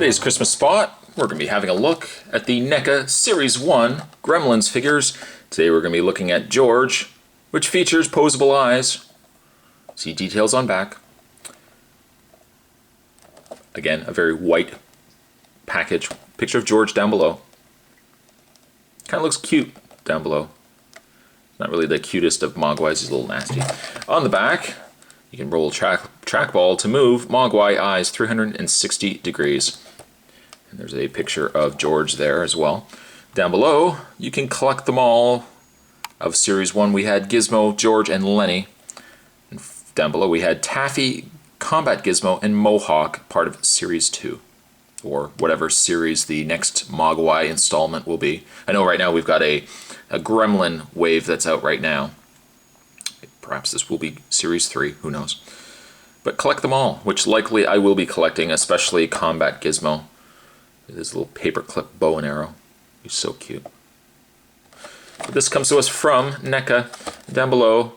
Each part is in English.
today's Christmas spot, we're going to be having a look at the NECA Series 1 Gremlins figures. Today we're going to be looking at George, which features poseable eyes. See details on back. Again, a very white package. Picture of George down below. Kind of looks cute down below. Not really the cutest of Mogwais, he's a little nasty. On the back, you can roll trackball to move Mogwai eyes 360 degrees. And there's a picture of George there as well. Down below, you can collect them all. Of Series 1, we had Gizmo, George, and Lenny. And down below, we had Taffy, Combat Gizmo, and Mohawk, part of Series 2. Or whatever series the next Mogwai installment will be. I know right now we've got a Gremlin wave that's out right now. Perhaps this will be Series 3, who knows. But collect them all, which likely I will be collecting, especially Combat Gizmo. This little paperclip bow and arrow. He's so cute. But this comes to us from NECA. Down below,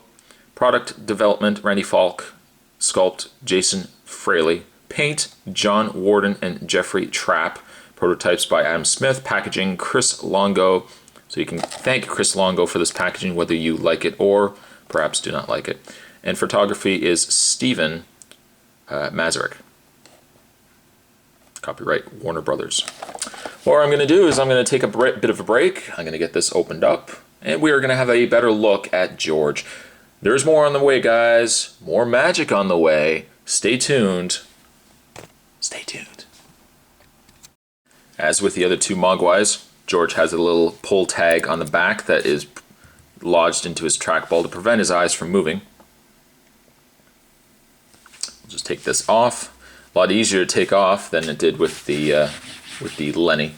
product development, Randy Falk. Sculpt, Jason Fraley. Paint, John Warden and Jeffrey Trapp. Prototypes by Adam Smith. Packaging, Chris Longo. So you can thank Chris Longo for this packaging, whether you like it or perhaps do not like it. And photography is Steven Mazurek. Copyright Warner Brothers. What I'm going to do is I'm going to take a bit of a break. I'm going to get this opened up. And we are going to have a better look at George. There's more on the way, guys. More magic on the way. Stay tuned. Stay tuned. As with the other two Mogwais, George has a little pull tag on the back that is lodged into his trackball to prevent his eyes from moving. We'll just take this off. A lot easier to take off than it did with the Lenny.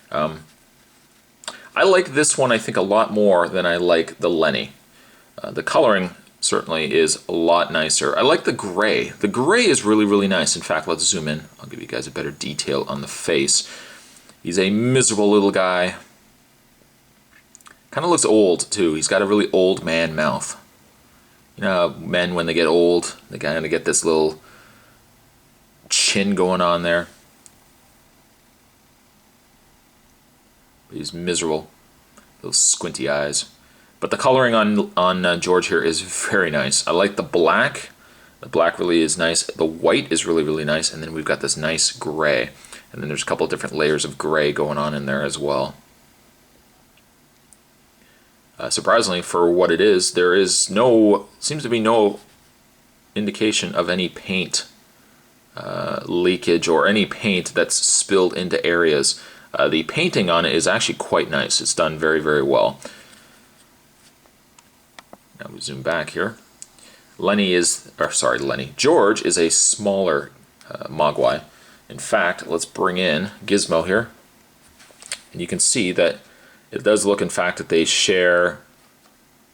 I like this one, I think, a lot more than I like the Lenny. The coloring certainly is a lot nicer. I like the gray. The gray is really, really nice. In fact, let's zoom in. I'll give you guys a better detail on the face. He's a miserable little guy. Kind of looks old, too. He's got a really old man mouth. You know, men, when they get old, they kind of get this little chin going on there. He's miserable. Those squinty eyes. But the coloring on George here is very nice. I like the black. The black really is nice. The white is really, really nice. And then we've got this nice gray. And then there's a couple of different layers of gray going on in there as well. Surprisingly, for what it is, there is seems to be no indication of any paint leakage or any paint that's spilled into areas. The painting on it is actually quite nice. It's done very, very well. Now we zoom back here. George is a smaller Mogwai. In fact, let's bring in Gizmo here. And you can see that it does look, in fact, that they share,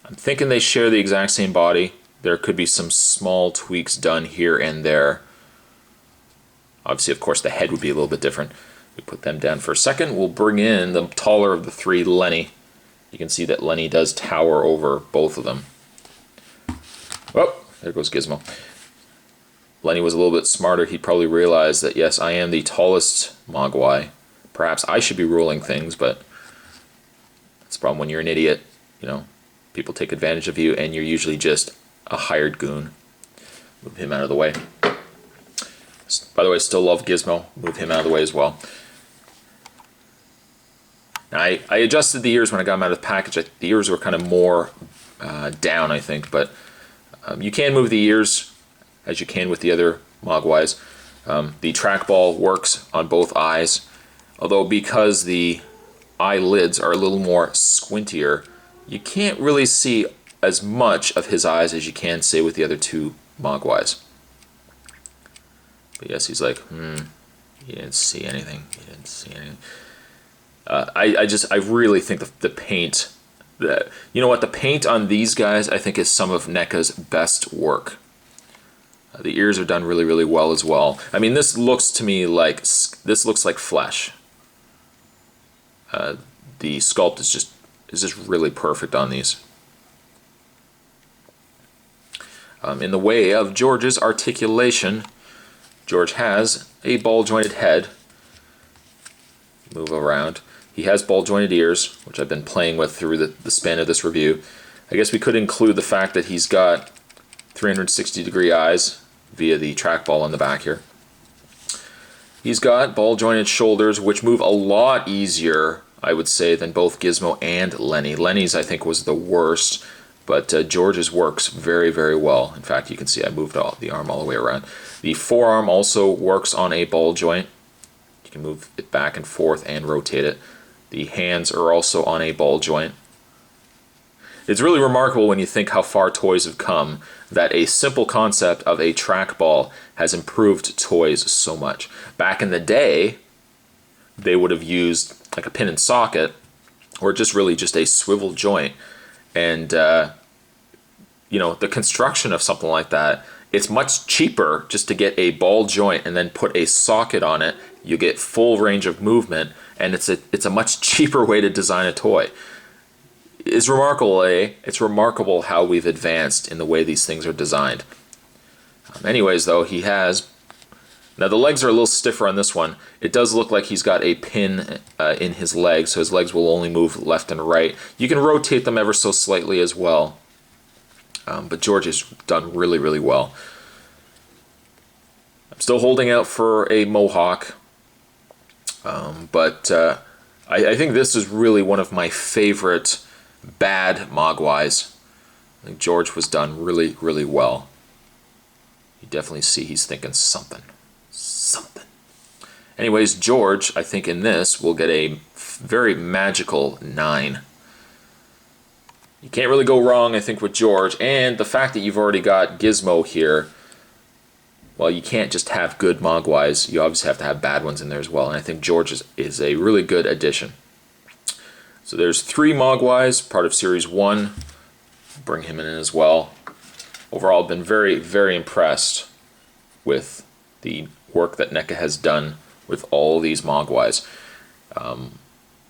I'm thinking they share the exact same body. There could be some small tweaks done here and there. Obviously, of course, the head would be a little bit different. We put them down for a second. We'll bring in the taller of the three, Lenny. You can see that Lenny does tower over both of them. Oh, there goes Gizmo. Lenny was a little bit smarter. He probably realized that, yes, I am the tallest Mogwai. Perhaps I should be ruling things, but it's a problem when you're an idiot. You know, people take advantage of you, and you're usually just a hired goon. Move him out of the way. By the way, still love Gizmo. Move him out of the way as well. Now, I adjusted the ears when I got them out of the package. The ears were kind of more down, I think, but you can move the ears as you can with the other Mogwais. The trackball works on both eyes, although because the eyelids are a little more squintier, you can't really see as much of his eyes as you can, say, with the other two Mogwais. But yes, he's like, he didn't see anything. He didn't see anything. I really think the paint, you know what, the paint on these guys, I think, is some of NECA's best work. The ears are done really, really well as well. I mean, this looks to me like, this looks like flesh. The sculpt is just really perfect on these. In the way of George's articulation, George has a ball-jointed head. Move around. He has ball-jointed ears, which I've been playing with through the span of this review. I guess we could include the fact that he's got 360-degree eyes via the trackball on the back here. He's got ball-jointed shoulders, which move a lot easier, I would say, than both Gizmo and Lenny. Lenny's, I think, was the worst, but George's works very, very well. In fact, you can see I moved the arm all the way around. The forearm also works on a ball joint. You can move it back and forth and rotate it. The hands are also on a ball joint. It's really remarkable when you think how far toys have come that a simple concept of a trackball has improved toys so much. Back in the day, they would have used like a pin and socket or just really just a swivel joint. And, you know, the construction of something like that, it's much cheaper just to get a ball joint and then put a socket on it. You get full range of movement, and it's a much cheaper way to design a toy. It's remarkable, eh? It's remarkable how we've advanced in the way these things are designed. Anyways, though, he has... Now, the legs are a little stiffer on this one. It does look like he's got a pin in his legs, so his legs will only move left and right. You can rotate them ever so slightly as well. But George has done really, really well. I'm still holding out for a mohawk. But I think this is really one of my favorite bad Mogwais. I think George was done really, really well. You definitely see he's thinking something. Anyways, George, I think in this, will get a very magical 9. You can't really go wrong, I think, with George. And the fact that you've already got Gizmo here, well, you can't just have good Mogwais. You obviously have to have bad ones in there as well. And I think George is a really good addition. So there's 3 Mogwais, part of Series 1. Bring him in as well. Overall, I've been very, very impressed with the work that NECA has done with all these Mogwais. I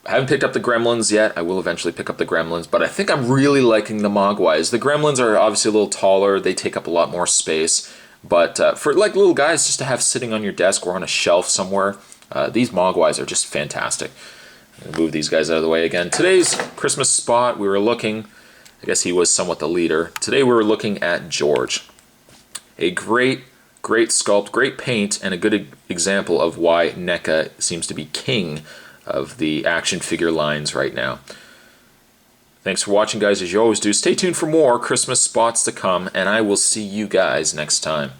haven't picked up the Gremlins yet. I will eventually pick up the Gremlins, but I think I'm really liking the Mogwais. The Gremlins are obviously a little taller. They take up a lot more space, but for like little guys just to have sitting on your desk or on a shelf somewhere, these Mogwais are just fantastic. I'm gonna move these guys out of the way again. Today's Christmas spot, we were looking, I guess he was somewhat the leader. Today we were looking at George. A great sculpt, great paint, and a good example of why NECA seems to be king of the action figure lines right now. Thanks for watching, guys, as you always do. Stay tuned for more Christmas spots to come, and I will see you guys next time.